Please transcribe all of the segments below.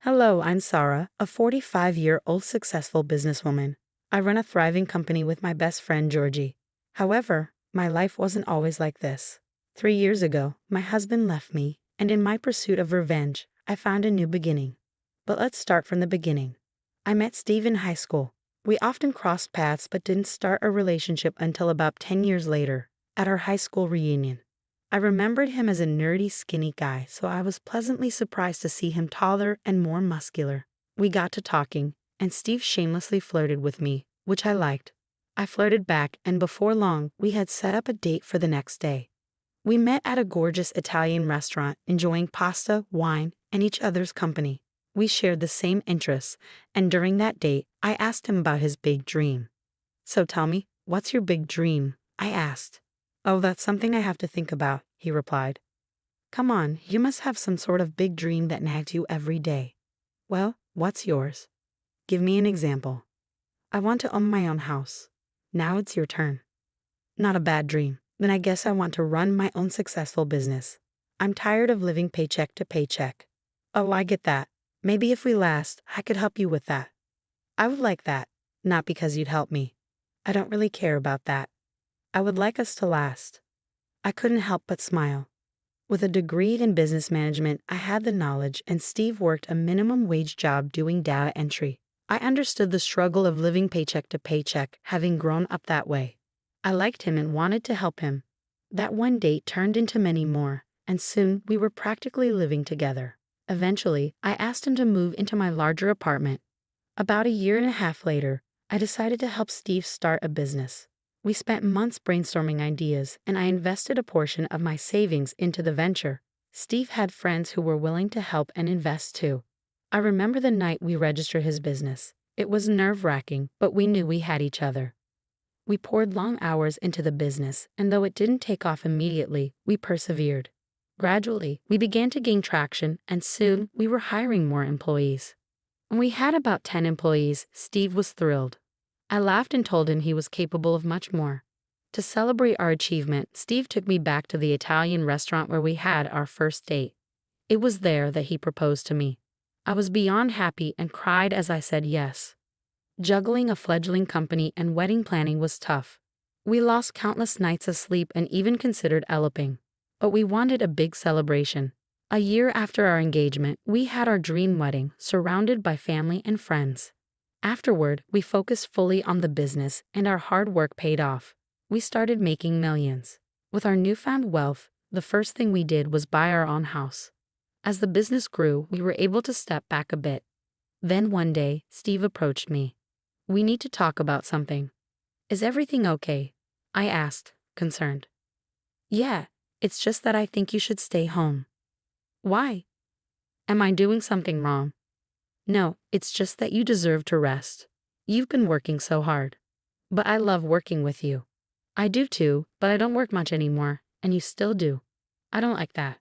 Hello, I'm Sarah, a 45-year-old successful businesswoman. I run a thriving company with my best friend Georgie. However, my life wasn't always like this. 3 years ago, my husband left me, and in my pursuit of revenge, I found a new beginning. But let's start from the beginning. I met Steve in high school. We often crossed paths but didn't start a relationship until about 10 years later, at our high school reunion. I remembered him as a nerdy, skinny guy, so I was pleasantly surprised to see him taller and more muscular. We got to talking, and Steve shamelessly flirted with me, which I liked. I flirted back, and before long, we had set up a date for the next day. We met at a gorgeous Italian restaurant, enjoying pasta, wine, and each other's company. We shared the same interests, and during that date, I asked him about his big dream. "So tell me, what's your big dream?" I asked. "Oh, that's something I have to think about," he replied. "Come on, you must have some sort of big dream that nags you every day." "Well, what's yours?" "Give me an example." "I want to own my own house." "Now it's your turn." "Not a bad dream. Then I guess I want to run my own successful business. I'm tired of living paycheck to paycheck." "Oh, I get that. Maybe if we last, I could help you with that." "I would like that. Not because you'd help me. I don't really care about that. I would like us to last." I couldn't help but smile. With a degree in business management, I had the knowledge, and Steve worked a minimum wage job doing data entry. I understood the struggle of living paycheck to paycheck, having grown up that way. I liked him and wanted to help him. That one date turned into many more, and soon we were practically living together. Eventually, I asked him to move into my larger apartment. About a year and a half later, I decided to help Steve start a business. We spent months brainstorming ideas, and I invested a portion of my savings into the venture. Steve had friends who were willing to help and invest too. I remember the night we registered his business. It was nerve-wracking, but we knew we had each other. We poured long hours into the business, and though it didn't take off immediately, we persevered. Gradually, we began to gain traction, and soon we were hiring more employees. When we had about 10 employees, Steve was thrilled. I laughed and told him he was capable of much more. To celebrate our achievement, Steve took me back to the Italian restaurant where we had our first date. It was there that he proposed to me. I was beyond happy and cried as I said yes. Juggling a fledgling company and wedding planning was tough. We lost countless nights of sleep and even considered eloping. But we wanted a big celebration. A year after our engagement, we had our dream wedding, surrounded by family and friends. Afterward, we focused fully on the business, and our hard work paid off. We started making millions. With our newfound wealth, the first thing we did was buy our own house. As the business grew, we were able to step back a bit. Then one day, Steve approached me. "We need to talk about something." "Is everything okay?" I asked, concerned. "Yeah, it's just that I think you should stay home." "Why?" "Am I doing something wrong?" "No, it's just that you deserve to rest. You've been working so hard." "But I love working with you." "I do too, but I don't work much anymore, and you still do." "I don't like that."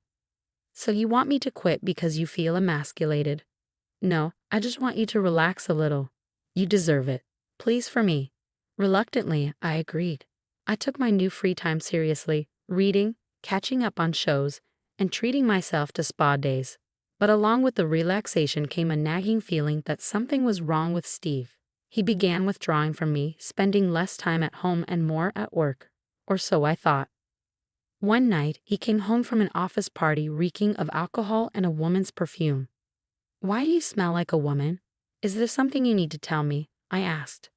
"So you want me to quit because you feel emasculated?" "No, I just want you to relax a little. You deserve it. Please for me." Reluctantly, I agreed. I took my new free time seriously, reading, catching up on shows, and treating myself to spa days. But along with the relaxation came a nagging feeling that something was wrong with Steve. He began withdrawing from me, spending less time at home and more at work. Or so I thought. One night, he came home from an office party reeking of alcohol and a woman's perfume. "Why do you smell like a woman? Is there something you need to tell me?" I asked.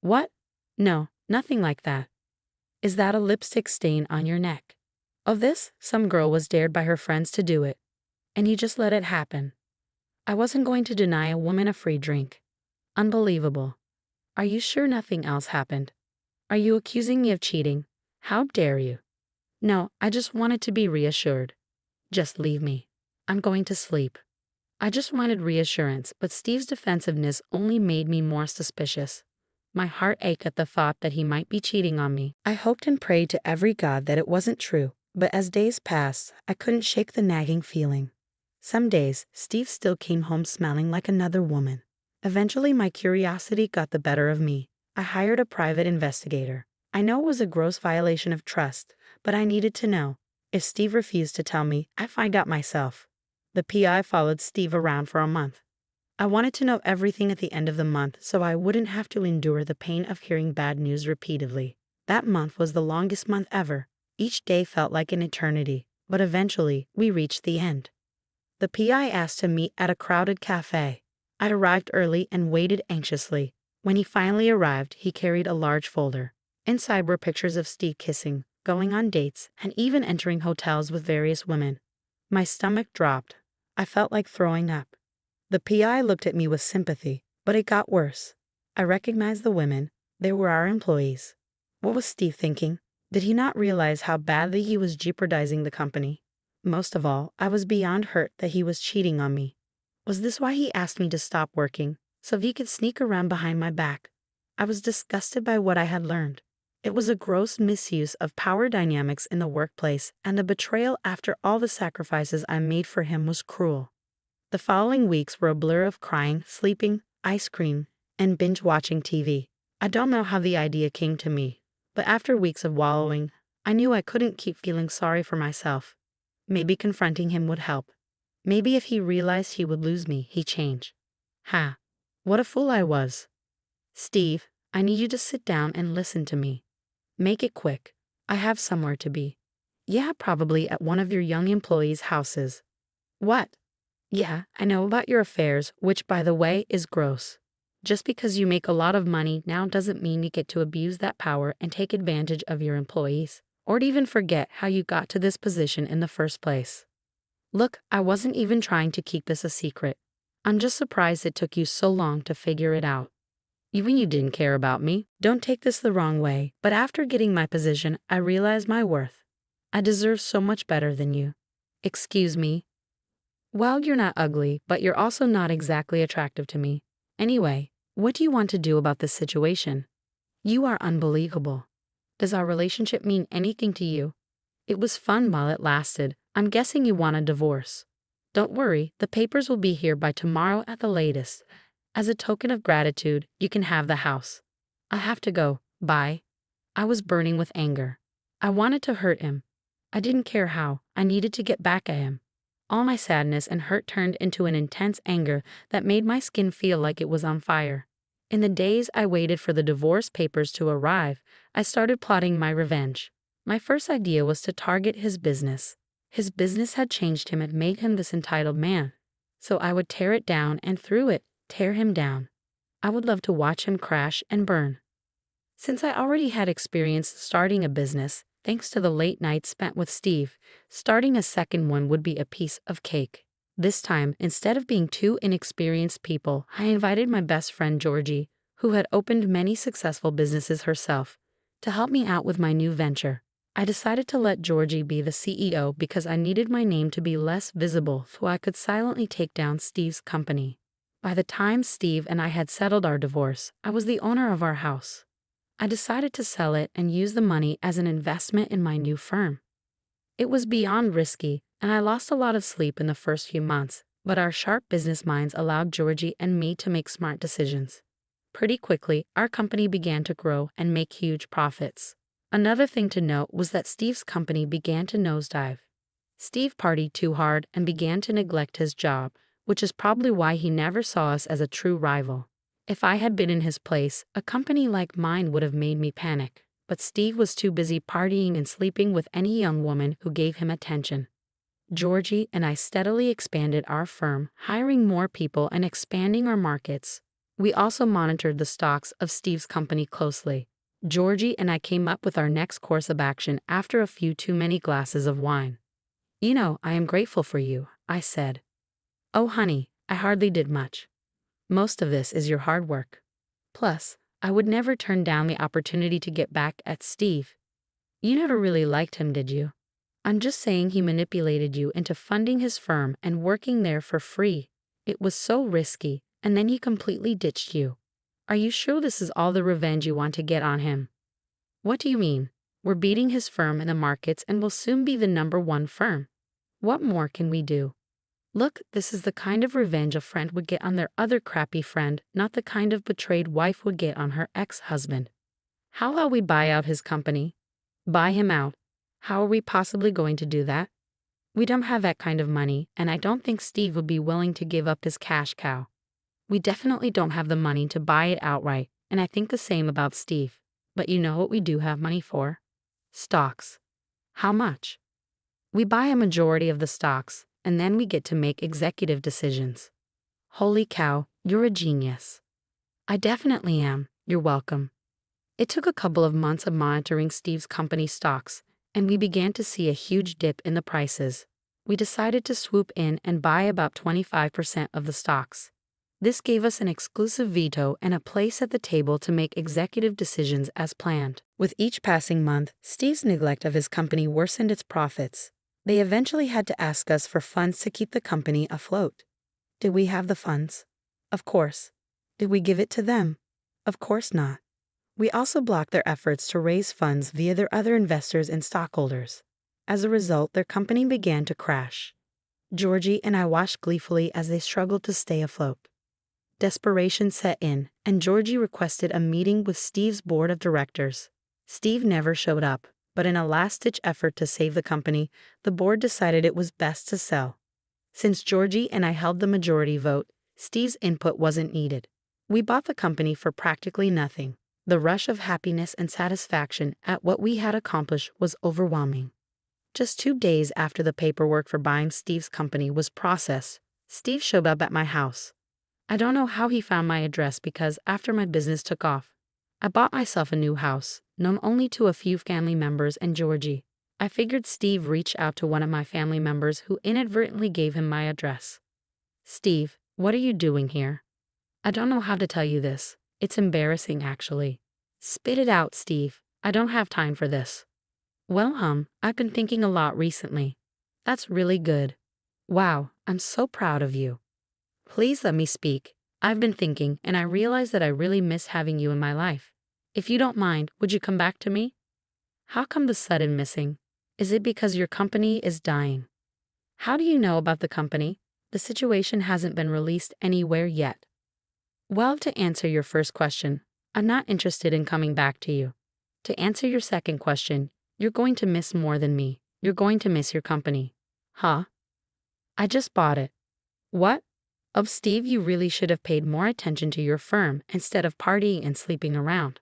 "What? No, nothing like that." "Is that a lipstick stain on your neck?" "Of this, some girl was dared by her friends to do it. And you just let it happen." I wasn't going to deny a woman a free drink. Unbelievable. "Are you sure nothing else happened? Are you accusing me of cheating? How dare you?" "No, I just wanted to be reassured." "Just leave me. I'm going to sleep." I just wanted reassurance, but Steve's defensiveness only made me more suspicious. My heart ached at the thought that he might be cheating on me. I hoped and prayed to every god that it wasn't true, but as days passed, I couldn't shake the nagging feeling. Some days, Steve still came home smelling like another woman. Eventually, my curiosity got the better of me. I hired a private investigator. I know it was a gross violation of trust, but I needed to know. If Steve refused to tell me, I'd find out myself. The PI followed Steve around for a month. I wanted to know everything at the end of the month so I wouldn't have to endure the pain of hearing bad news repeatedly. That month was the longest month ever. Each day felt like an eternity, but eventually, we reached the end. The PI asked to meet at a crowded cafe. I arrived early and waited anxiously. When he finally arrived, he carried a large folder. Inside were pictures of Steve kissing, going on dates, and even entering hotels with various women. My stomach dropped. I felt like throwing up. The PI looked at me with sympathy, but it got worse. I recognized the women. They were our employees. What was Steve thinking? Did he not realize how badly he was jeopardizing the company? Most of all, I was beyond hurt that he was cheating on me. Was this why he asked me to stop working, so he could sneak around behind my back? I was disgusted by what I had learned. It was a gross misuse of power dynamics in the workplace, and the betrayal after all the sacrifices I made for him was cruel. The following weeks were a blur of crying, sleeping, ice cream, and binge-watching TV. I don't know how the idea came to me, but after weeks of wallowing, I knew I couldn't keep feeling sorry for myself. Maybe confronting him would help. Maybe if he realized he would lose me, he'd change. Ha! What a fool I was. Steve, I need you to sit down and listen to me. Make it quick. I have somewhere to be. Yeah, probably at one of your young employees' houses. What? Yeah, I know about your affairs, which, by the way, is gross. Just because you make a lot of money now doesn't mean you get to abuse that power and take advantage of your employees, or to even forget how you got to this position in the first place. Look, I wasn't even trying to keep this a secret. I'm just surprised it took you so long to figure it out. Even you didn't care about me. Don't take this the wrong way, but after getting my position, I realized my worth. I deserve so much better than you. Excuse me. Well, you're not ugly, but you're also not exactly attractive to me. Anyway, what do you want to do about this situation? You are unbelievable. Does our relationship mean anything to you? It was fun while it lasted. I'm guessing you want a divorce. Don't worry, the papers will be here by tomorrow at the latest. As a token of gratitude, you can have the house. I have to go. Bye. I was burning with anger. I wanted to hurt him. I didn't care how. I needed to get back at him. All my sadness and hurt turned into an intense anger that made my skin feel like it was on fire. In the days I waited for the divorce papers to arrive, I started plotting my revenge. My first idea was to target his business. His business had changed him and made him this entitled man. So I would tear it down and through it, tear him down. I would love to watch him crash and burn. Since I already had experience starting a business, thanks to the late nights spent with Steve, starting a second one would be a piece of cake. This time, instead of being two inexperienced people, I invited my best friend Georgie, who had opened many successful businesses herself, to help me out with my new venture. I decided to let Georgie be the CEO because I needed my name to be less visible so I could silently take down Steve's company. By the time Steve and I had settled our divorce, I was the owner of our house. I decided to sell it and use the money as an investment in my new firm. It was beyond risky, and I lost a lot of sleep in the first few months, but our sharp business minds allowed Georgie and me to make smart decisions. Pretty quickly, our company began to grow and make huge profits. Another thing to note was that Steve's company began to nosedive. Steve partied too hard and began to neglect his job, which is probably why he never saw us as a true rival. If I had been in his place, a company like mine would have made me panic, but Steve was too busy partying and sleeping with any young woman who gave him attention. Georgie and I steadily expanded our firm, hiring more people and expanding our markets. We also monitored the stocks of Steve's company closely. Georgie and I came up with our next course of action after a few too many glasses of wine. You know, I am grateful for you, I said. Oh honey, I hardly did much. Most of this is your hard work. Plus, I would never turn down the opportunity to get back at Steve. You never really liked him, did you? I'm just saying he manipulated you into funding his firm and working there for free. It was so risky, and then he completely ditched you. Are you sure this is all the revenge you want to get on him? What do you mean? We're beating his firm in the markets and will soon be the #1 firm. What more can we do? Look, this is the kind of revenge a friend would get on their other crappy friend, not the kind of betrayed wife would get on her ex-husband. How about we buy out his company? Buy him out? How are we possibly going to do that? We don't have that kind of money, and I don't think Steve would be willing to give up his cash cow. We definitely don't have the money to buy it outright, and I think the same about Steve. But you know what we do have money for? Stocks. How much? We buy a majority of the stocks, and then we get to make executive decisions. Holy cow, you're a genius. I definitely am. You're welcome. It took a couple of months of monitoring Steve's company stocks, and we began to see a huge dip in the prices. We decided to swoop in and buy about 25% of the stocks. This gave us an exclusive veto and a place at the table to make executive decisions as planned. With each passing month, Steve's neglect of his company worsened its profits. They eventually had to ask us for funds to keep the company afloat. Did we have the funds? Of course. Did we give it to them? Of course not. We also blocked their efforts to raise funds via their other investors and stockholders. As a result, their company began to crash. Georgie and I watched gleefully as they struggled to stay afloat. Desperation set in, and Georgie requested a meeting with Steve's board of directors. Steve never showed up, but in a last-ditch effort to save the company, the board decided it was best to sell. Since Georgie and I held the majority vote, Steve's input wasn't needed. We bought the company for practically nothing. The rush of happiness and satisfaction at what we had accomplished was overwhelming. Just 2 days after the paperwork for buying Steve's company was processed, Steve showed up at my house. I don't know how he found my address because after my business took off, I bought myself a new house, known only to a few family members and Georgie. I figured Steve reached out to one of my family members who inadvertently gave him my address. Steve, what are you doing here? I don't know how to tell you this. It's embarrassing, actually. Spit it out, Steve. I don't have time for this. Well, I've been thinking a lot recently. That's really good. Wow, I'm so proud of you. Please let me speak. I've been thinking, and I realize that I really miss having you in my life. If you don't mind, would you come back to me? How come the sudden missing? Is it because your company is dying? How do you know about the company? The situation hasn't been released anywhere yet. Well, to answer your first question, I'm not interested in coming back to you. To answer your second question, you're going to miss more than me. You're going to miss your company. Huh? I just bought it. What? Oh, Steve, you really should have paid more attention to your firm instead of partying and sleeping around.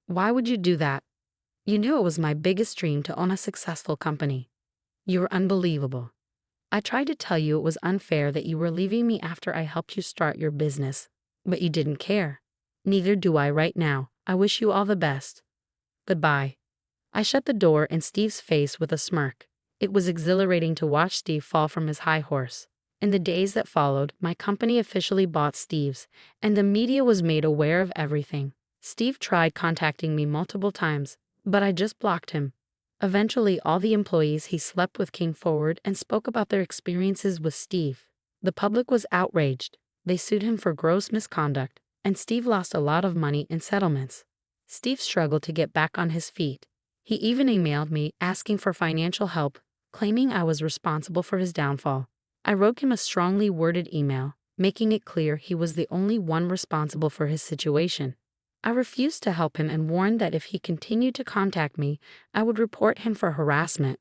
Why would you do that? You knew it was my biggest dream to own a successful company. You were unbelievable. I tried to tell you it was unfair that you were leaving me after I helped you start your business, but you didn't care. Neither do I right now. I wish you all the best. Goodbye. I shut the door in Steve's face with a smirk. It was exhilarating to watch Steve fall from his high horse. In the days that followed, my company officially bought Steve's, and the media was made aware of everything. Steve tried contacting me multiple times, but I just blocked him. Eventually, all the employees he slept with came forward and spoke about their experiences with Steve. The public was outraged. They sued him for gross misconduct, and Steve lost a lot of money in settlements. Steve struggled to get back on his feet. He even emailed me asking for financial help, claiming I was responsible for his downfall. I wrote him a strongly worded email, making it clear he was the only one responsible for his situation. I refused to help him and warned that if he continued to contact me, I would report him for harassment.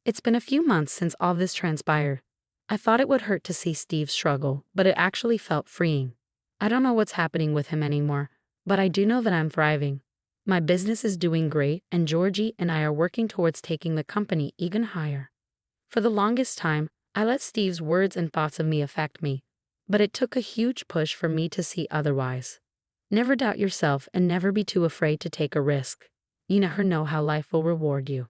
It's been a few months since all this transpired. I thought it would hurt to see Steve struggle, but it actually felt freeing. I don't know what's happening with him anymore, but I do know that I'm thriving. My business is doing great, and Georgie and I are working towards taking the company even higher. For the longest time, I let Steve's words and thoughts of me affect me, but it took a huge push for me to see otherwise. Never doubt yourself and never be too afraid to take a risk. You never know how life will reward you.